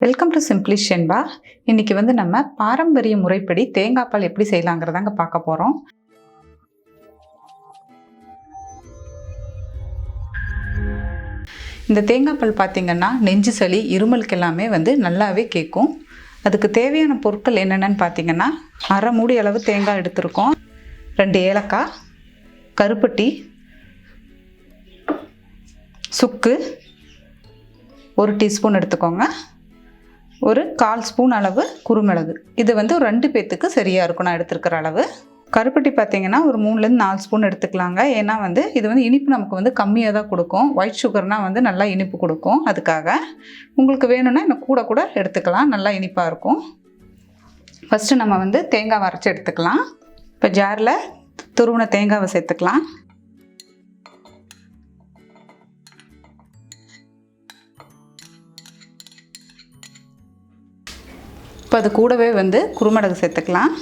Welcome to simply Shenba. இன்னைக்கு நம்ம பாரம்பரிய முறைப்படி தேங்காய் பால் எப்படி செய்யலாங்கிறதாங்க பார்க்க போகிறோம். இந்த தேங்காய் பால் பார்த்திங்கன்னா நெஞ்சு சளி இருமலுக்கு எல்லாமே நல்லாவே கேட்கும். அதுக்கு தேவையான பொருட்கள் என்னென்னு பார்த்திங்கன்னா, அரை மூடி அளவு தேங்காய் எடுத்திருக்கோம், 2 ஏலக்காய், கருப்பட்டி, சுக்கு 1 டீஸ்பூன் எடுத்துக்கோங்க, ஒரு 1/4 ஸ்பூன் அளவு குருமிளகு. இது ஒரு 2 பேத்துக்கு சரியாக இருக்கும் நான் எடுத்துருக்கிற அளவு. கருப்பட்டி பார்த்திங்கன்னா ஒரு 3லேருந்து 4 ஸ்பூன் எடுத்துக்கலாங்க. ஏன்னா இது இனிப்பு நமக்கு கம்மியாக தான் கொடுக்கும். ஒயிட் சுகர்னால் நல்லா இனிப்பு கொடுக்கும். அதுக்காக உங்களுக்கு வேணும்னா இன்னும் கூட எடுத்துக்கலாம், நல்லா இனிப்பாக இருக்கும். ஃபஸ்ட்டு நம்ம தேங்காய் அரைச்சி எடுத்துக்கலாம். இப்போ ஜாரில் துருவின தேங்காவை சேர்த்துக்கலாம். இப்போ அது கூடவே குருமிளகு சேர்த்துக்கலாம்,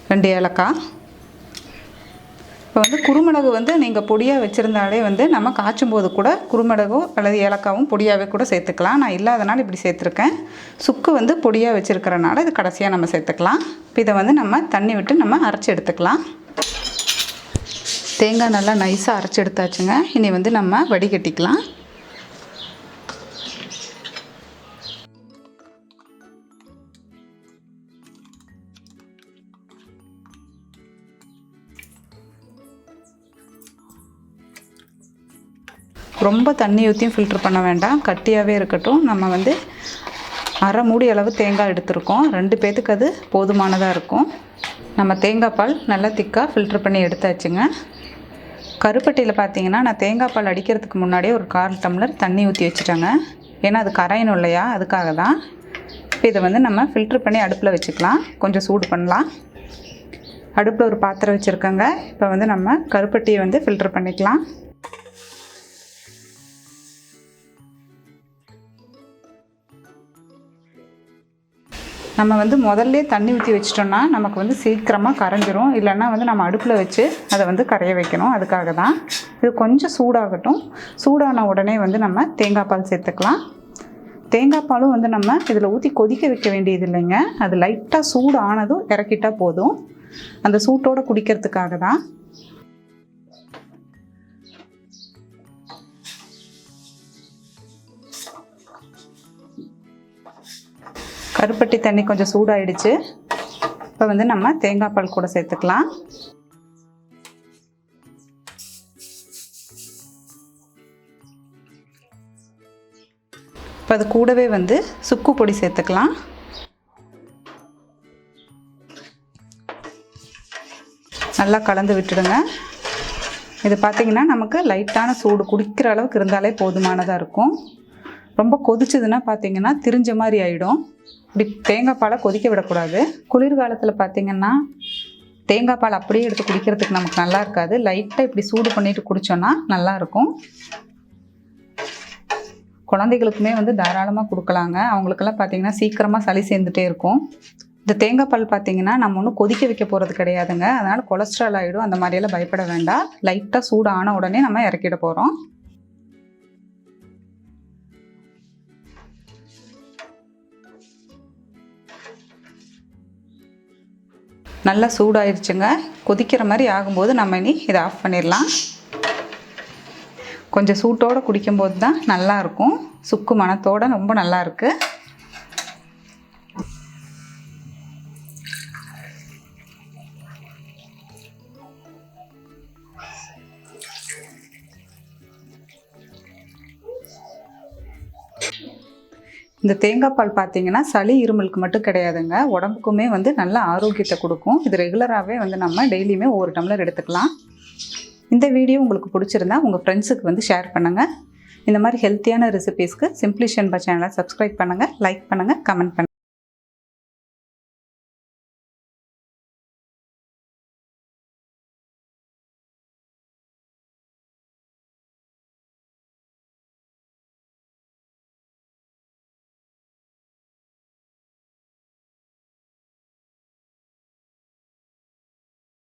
2 ஏலக்காய். இப்போ குருமிளகு நீங்கள் பொடியாக வச்சுருந்தாலே நம்ம காய்ச்சும் போது கூட குருமிளகோ அல்லது ஏலக்காவும் பொடியாகவே கூட சேர்த்துக்கலாம். நான் இல்லாதனால இப்படி சேர்த்துருக்கேன். சுக்கு பொடியாக வச்சுருக்கிறனால இது கடைசியாக நம்ம சேர்த்துக்கலாம். இப்போ இதை நம்ம தண்ணி விட்டு நம்ம அரைச்சி எடுத்துக்கலாம். தேங்காய் நல்லா நைஸாக அரைச்சி எடுத்தாச்சுங்க. இனி நம்ம வடிகட்டிக்கலாம். ரொம்ப தண்ணி ஊற்றியும் ஃபில்ட்ரு பண்ண வேண்டாம், கட்டியாகவே இருக்கட்டும். நம்ம அரை மூடி அளவு தேங்காய் எடுத்திருக்கோம், 2 பேத்துக்கு அது போதுமானதாக இருக்கும். நம்ம தேங்காய் பால் நல்லா திக்காக ஃபில்ட்ரு பண்ணி எடுத்தாச்சுங்க. கருப்பட்டியில் பார்த்திங்கன்னா நான் தேங்காய் பால் அடிக்கிறதுக்கு முன்னாடியே ஒரு 1/4 டம்ளர் தண்ணி ஊற்றி வச்சுட்டேங்க. ஏன்னா அது கரையணும் இல்லையா, அதுக்காக தான். இப்போ இதை நம்ம ஃபில்ட்ரு பண்ணி அடுப்பில் வச்சுக்கலாம், கொஞ்சம் சூடு பண்ணலாம். அடுப்பில் ஒரு பாத்திரம் வச்சுருக்கேங்க. இப்போ நம்ம கருப்பட்டியை ஃபில்ட்ரு பண்ணிக்கலாம். நம்ம முதல்ல தண்ணி ஊற்றி வச்சிட்டோம்னா நமக்கு சீக்கிரமாக கரைஞ்சிரும். இல்லைன்னா நம்ம அடுப்பில் வச்சு அதை கரைய வைக்கணும். அதுக்காக தான். இது கொஞ்சம் சூடாகட்டும். சூடான உடனே நம்ம தேங்காய் பால் சேர்த்துக்கலாம். தேங்காய் பாலும் நம்ம இதில் ஊற்றி கொதிக்க வைக்க வேண்டியது இல்லைங்க. அது லைட்டாக சூடு ஆனதும் இறக்கிட்டால் போதும். அந்த சூட்டோடு குடிக்கிறதுக்காக தான். கருப்பட்டி தண்ணி கொஞ்சம் சூடாயிடுச்சு. இப்போ நம்ம தேங்காய் பால் கூட சேர்த்துக்கலாம். இப்போ அது கூடவே சுக்கு பொடி சேர்த்துக்கலாம். நல்லா கலந்து விட்டுடுங்க. இது பார்த்திங்கன்னா நமக்கு லைட்டான சூடு குடிக்கிற அளவுக்கு இருந்தாலே போதுமானதாக இருக்கும். ரொம்ப கொதிச்சதுன்னா பார்த்திங்கன்னா திரிஞ்ச மாதிரி ஆகிடும். இப்படி தேங்காய் பாலை கொதிக்க விடக்கூடாது. குளிர்காலத்தில் பார்த்திங்கன்னா தேங்காய் பால் அப்படியே எடுத்து குடிக்கிறதுக்கு நமக்கு நல்லா இருக்காது. லைட்டாக இப்படி சூடு பண்ணிவிட்டு குடித்தோன்னா நல்லாயிருக்கும். குழந்தைகளுக்குமே தாராளமாக கொடுக்கலாங்க. அவங்களுக்கெல்லாம் பார்த்திங்கன்னா சீக்கிரமாக சளி சேர்ந்துட்டே இருக்கும். இந்த தேங்காய் பால் பார்த்திங்கன்னா நம்ம ஒன்றும் கொதிக்க வைக்க போகிறது கிடையாதுங்க. அதனால் கொலஸ்ட்ரால் ஆகிடும், அந்த மாதிரியெல்லாம் பயப்பட வேண்டாம். லைட்டாக சூடு ஆன உடனே நம்ம இறக்கிட போகிறோம். நல்லா சூடாயிருச்சுங்க. கொதிக்கிற மாதிரி ஆகும்போது நம்ம இனி இதை ஆஃப் பண்ணிடலாம். கொஞ்சம் சூட்டோடு குடிக்கும்போது தான் நல்லாயிருக்கும். சுக்கு மணத்தோடு ரொம்ப நல்லாயிருக்கு. இந்த தேங்காய் பால் பார்த்திங்கன்னா சளி இருமலுக்கு மட்டும் கிடையாதுங்க, உடம்புக்குமே நல்ல ஆரோக்கியத்தை கொடுக்கும். இது ரெகுலராகவே நம்ம டெய்லியுமே 1 டம்ளர் எடுத்துக்கலாம். இந்த வீடியோ உங்களுக்கு பிடிச்சிருந்தா உங்கள் ஃப்ரெண்ட்ஸுக்கு ஷேர் பண்ணுங்கள். இந்த மாதிரி ஹெல்த்தியான ரெசிபீஸ்க்கு சிம்பிளி ஷென்பா சேனலை சப்ஸ்கிரைப் பண்ணுங்கள், லைக் பண்ணுங்கள், கமெண்ட் பண்ணுங்கள்.